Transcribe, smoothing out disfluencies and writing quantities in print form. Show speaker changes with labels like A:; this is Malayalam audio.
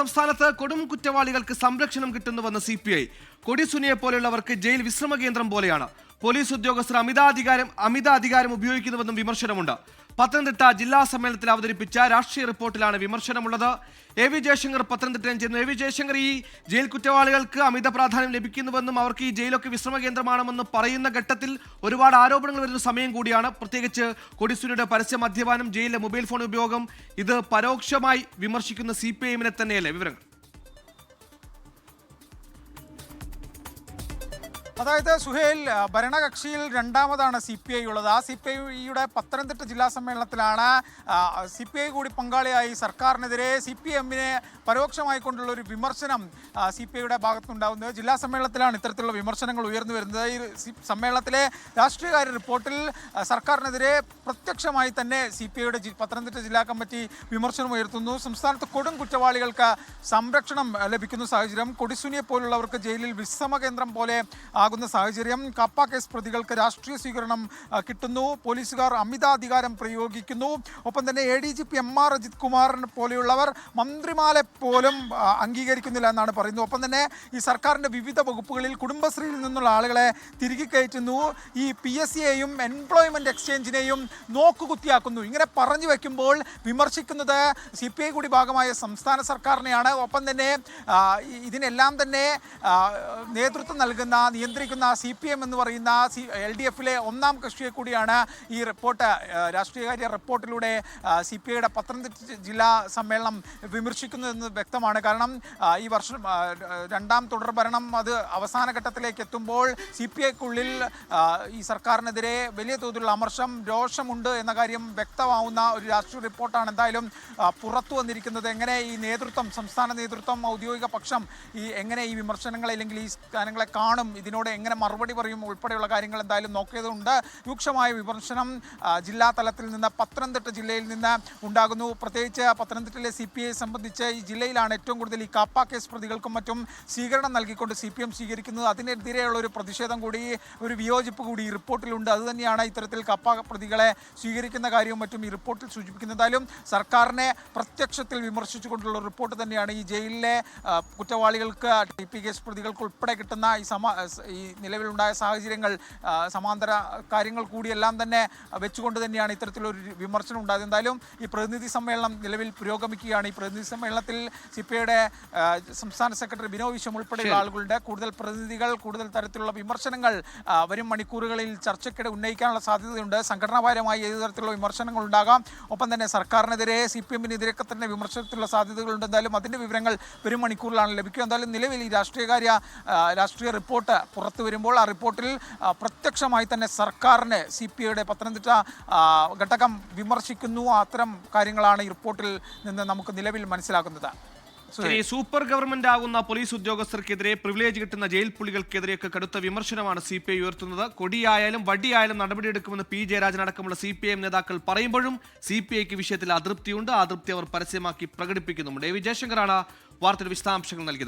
A: സംസ്ഥാനത്ത് കൊടും കുറ്റവാളികൾക്ക് സംരക്ഷണം കിട്ടുന്നുവെന്ന് CPI. കൊടി സുനിയെ പോലെയുള്ളവർക്ക് ജയിൽ വിശ്രമ കേന്ദ്രം പോലെയാണ്. പോലീസ് ഉദ്യോഗസ്ഥർ അമിത അധികാരം ഉപയോഗിക്കുന്നുവെന്നും വിമർശനമുണ്ട്. പത്തനംതിട്ട ജില്ലാ സമ്മേളനത്തിൽ അവതരിപ്പിച്ച രാഷ്ട്രീയ റിപ്പോർട്ടിലാണ് വിമർശനമുള്ളത്. AV ജയശങ്കർ പത്തനംതിട്ടയിൽ ചേർന്നു. AV ജയശങ്കർ, ഈ ജയിൽ കുറ്റവാളികൾക്ക് അമിത പ്രാധാന്യം ലഭിക്കുന്നുവെന്നും അവർക്ക് ഈ ജയിലൊക്കെ വിശ്രമ കേന്ദ്രമാണെന്ന് പറയുന്ന ഘട്ടത്തിൽ ഒരുപാട് ആരോപണങ്ങൾ വരുന്ന സമയം കൂടിയാണ്. പ്രത്യേകിച്ച് കൊടിസുനിയുടെ പരസ്യ മദ്യപാനം, ജയിലിലെ മൊബൈൽ ഫോൺ ഉപയോഗം, ഇത് പരോക്ഷമായി വിമർശിക്കുന്ന CPIM-നെ തന്നെയല്ലേ? വിവരങ്ങൾ.
B: അതായത് സുഹേൽ, ഭരണകക്ഷിയിൽ രണ്ടാമതാണ് CPI ഉള്ളത്. ആ CPIയുടെ പത്തനംതിട്ട ജില്ലാ സമ്മേളനത്തിലാണ് CPI കൂടി പങ്കാളിയായി സർക്കാരിനെതിരെ CPM-നെ പരോക്ഷമായി കൊണ്ടുള്ള ഒരു വിമർശനം CPIയുടെ ഭാഗത്തുനിന്നുണ്ടാകുന്നത്. ജില്ലാ സമ്മേളനത്തിലാണ് ഇത്തരത്തിലുള്ള വിമർശനങ്ങൾ ഉയർന്നു വരുന്നത്. ഈ സമ്മേളനത്തിലെ രാഷ്ട്രീയകാര്യ റിപ്പോർട്ടിൽ സർക്കാരിനെതിരെ പ്രത്യക്ഷമായി തന്നെ CPIയുടെ പത്തനംതിട്ട ജില്ലാ കമ്മിറ്റി വിമർശനം ഉയർത്തുന്നു. സംസ്ഥാനത്ത് കൊടും കുറ്റവാളികൾക്ക് സംരക്ഷണം ലഭിക്കുന്ന സാഹചര്യം, കൊടിസുനിയെ പോലുള്ളവർക്ക് ജയിലിൽ വിശ്രമ കേന്ദ്രം പോലെ ആകുന്ന സാഹചര്യം, കപ്പ കേസ് പ്രതികൾക്ക് രാഷ്ട്രീയ സ്വീകരണം കിട്ടുന്നു, പോലീസുകാർ അമിതാധികാരം പ്രയോഗിക്കുന്നു, ഒപ്പം തന്നെ ADGP MR അജിത് കുമാറിനെ പോലെയുള്ളവർ മന്ത്രിമാരെ പോലും അംഗീകരിക്കുന്നില്ല എന്നാണ് പറയുന്നത്. ഒപ്പം തന്നെ ഈ സർക്കാരിൻ്റെ വിവിധ വകുപ്പുകളിൽ കുടുംബശ്രീയിൽ നിന്നുള്ള ആളുകളെ തിരികെ കയറ്റുന്നു, ഈ PSC-യെയും എംപ്ലോയ്മെൻറ്റ് എക്സ്ചേഞ്ചിനെയും നോക്കുകുത്തിയാക്കുന്നു. ഇങ്ങനെ പറഞ്ഞു വയ്ക്കുമ്പോൾ വിമർശിക്കുന്നത് CPI കൂടി ഭാഗമായ സംസ്ഥാന സർക്കാരിനെയാണ്. ഒപ്പം തന്നെ ഇതിനെല്ലാം തന്നെ നേതൃത്വം നൽകുന്ന, നിയന്ത്രിക്കുന്ന CPM എന്ന് പറയുന്ന LDF-ലെ ഒന്നാം കക്ഷിയെ കൂടിയാണ് ഈ റിപ്പോർട്ട്, രാഷ്ട്രീയകാര്യ റിപ്പോർട്ടിലൂടെ CPIയുടെ പത്തനംതിട്ട ജില്ലാ സമ്മേളനം വിമർശിക്കുന്നതെന്ന് വ്യക്തമാണ്. കാരണം ഈ വർഷം രണ്ടാം തുടർ ഭരണം അത് അവസാന ഘട്ടത്തിലേക്ക് എത്തുമ്പോൾ CPIക്കുള്ളിൽ ഈ സർക്കാരിനെതിരെ വലിയ തോതിലുള്ള അമർഷം, രോഷമുണ്ട് എന്ന കാര്യം വ്യക്തമാവുന്ന ഒരു രാഷ്ട്രീയ റിപ്പോർട്ടാണ് എന്തായാലും പുറത്തു വന്നിരിക്കുന്നത്. എങ്ങനെ ഈ നേതൃത്വം, സംസ്ഥാന നേതൃത്വം, ഔദ്യോഗിക പക്ഷം എങ്ങനെ ഈ വിമർശനങ്ങളെ അല്ലെങ്കിൽ ഈ കാര്യങ്ങളെ കാണും, ഇതിനോട് എങ്ങനെ മറുപടി പറയും ഉൾപ്പെടെയുള്ള കാര്യങ്ങൾ എന്തായാലും നോക്കിയതുണ്ട്. രൂക്ഷമായ വിമർശനം ജില്ലാ തലത്തിൽ നിന്ന്, പത്തനംതിട്ട ജില്ലയിൽ നിന്ന് ഉണ്ടാകുന്നു. പ്രത്യേകിച്ച് പത്തനംതിട്ടയിലെ CPI സംബന്ധിച്ച് ഈ ജില്ലയിലാണ് ഏറ്റവും കൂടുതൽ ഈ കാപ്പ കേസ് പ്രതികൾക്കും മറ്റും സ്വീകരണം നൽകിക്കൊണ്ട് CPM സ്വീകരിക്കുന്നത്. അതിനെതിരെയുള്ള ഒരു പ്രതിഷേധം കൂടി, ഒരു വിയോജിപ്പ് കൂടി ഈ റിപ്പോർട്ടിലുണ്ട്. അതുതന്നെയാണ് ഇത്തരത്തിൽ കപ്പ പ്രതികളെ സ്വീകരിക്കുന്ന കാര്യവും മറ്റും ഈ റിപ്പോർട്ടിൽ സൂചിപ്പിക്കുന്നത്. എന്തായാലും സർക്കാരിനെ പ്രത്യക്ഷത്തിൽ വിമർശിച്ചുകൊണ്ടുള്ള റിപ്പോർട്ട് തന്നെയാണ്. ഈ ജയിലിലെ കുറ്റവാളികൾക്ക്, TP കേസ് പ്രതികൾക്ക് ഉൾപ്പെടെ കിട്ടുന്ന ഈ നിലവിലുണ്ടായ സാഹചര്യങ്ങൾ, സമാന്തര കാര്യങ്ങൾ കൂടിയെല്ലാം തന്നെ വെച്ചുകൊണ്ട് തന്നെയാണ് ഇത്തരത്തിലൊരു വിമർശനം ഉണ്ടായത്. എന്തായാലും ഈ പ്രതിനിധി സമ്മേളനം നിലവിൽ പുരോഗമിക്കുകയാണ്. ഈ പ്രതിനിധി സമ്മേളനത്തിൽ CPIയുടെ സംസ്ഥാന സെക്രട്ടറി ബിനോ വിശ്വം ഉൾപ്പെടെയുള്ള ആളുകളുണ്ട്. കൂടുതൽ പ്രതിനിധികൾ, കൂടുതൽ തരത്തിലുള്ള വിമർശനങ്ങൾ വരും മണിക്കൂറുകളിൽ ചർച്ചയ്ക്കിടെ ഉന്നയിക്കാനുള്ള സാധ്യതയുണ്ട്. സംഘടനാപരമായി ഏത് തരത്തിലുള്ള വിമർശനങ്ങൾ ഉണ്ടാകാം. ഒപ്പം തന്നെ സർക്കാരിനെതിരെ, CPM-നെതിരെയൊക്കെ തന്നെ വിമർശനത്തിലുള്ള സാധ്യതകളുണ്ട്. എന്തായാലും അതിൻ്റെ വിവരങ്ങൾ വരും മണിക്കൂറിലാണ് ലഭിക്കുക. എന്തായാലും നിലവിൽ ഈ രാഷ്ട്രീയ റിപ്പോർട്ട് പുറത്തു വരുമ്പോൾ ആ റിപ്പോർട്ടിൽ പ്രത്യക്ഷമായി തന്നെ സർക്കാരിനെ CPIയുടെ പത്തനംതിട്ട ഘടകം വിമർശിക്കുന്നു. അത്തരം കാര്യങ്ങളാണ് ഈ റിപ്പോർട്ടിൽ നിന്ന് നമുക്ക് നിലവിൽ മനസ്സിലാക്കുന്നത്.
A: സൂപ്പർ ഗവൺമെന്റ് ആകുന്ന പോലീസ് ഉദ്യോഗസ്ഥർക്കെതിരെ പ്രിവിലേജ് കിട്ടുന്ന ജയിൽ പുള്ളികൾക്കെതിരെയൊക്കെ കടുത്ത വിമർശനമാണ് CPI ഉയർത്തുന്നത്. കൊടിയായാലും വടിയായാലും നടപടിയെടുക്കുമെന്ന് P ജയരാജൻ അടക്കമുള്ള CPIM നേതാക്കൾ പറയുമ്പോഴും CPIക്ക് വിഷയത്തിൽ അതൃപ്തിയുണ്ട്. ആ അതൃപ്തി അവർ പരസ്യമാക്കി പ്രകടിപ്പിക്കുന്നുമുണ്ട്. AV ജയശങ്കറാണ് വാർത്തയുടെ വിശദാംശങ്ങൾ നൽകിയത്.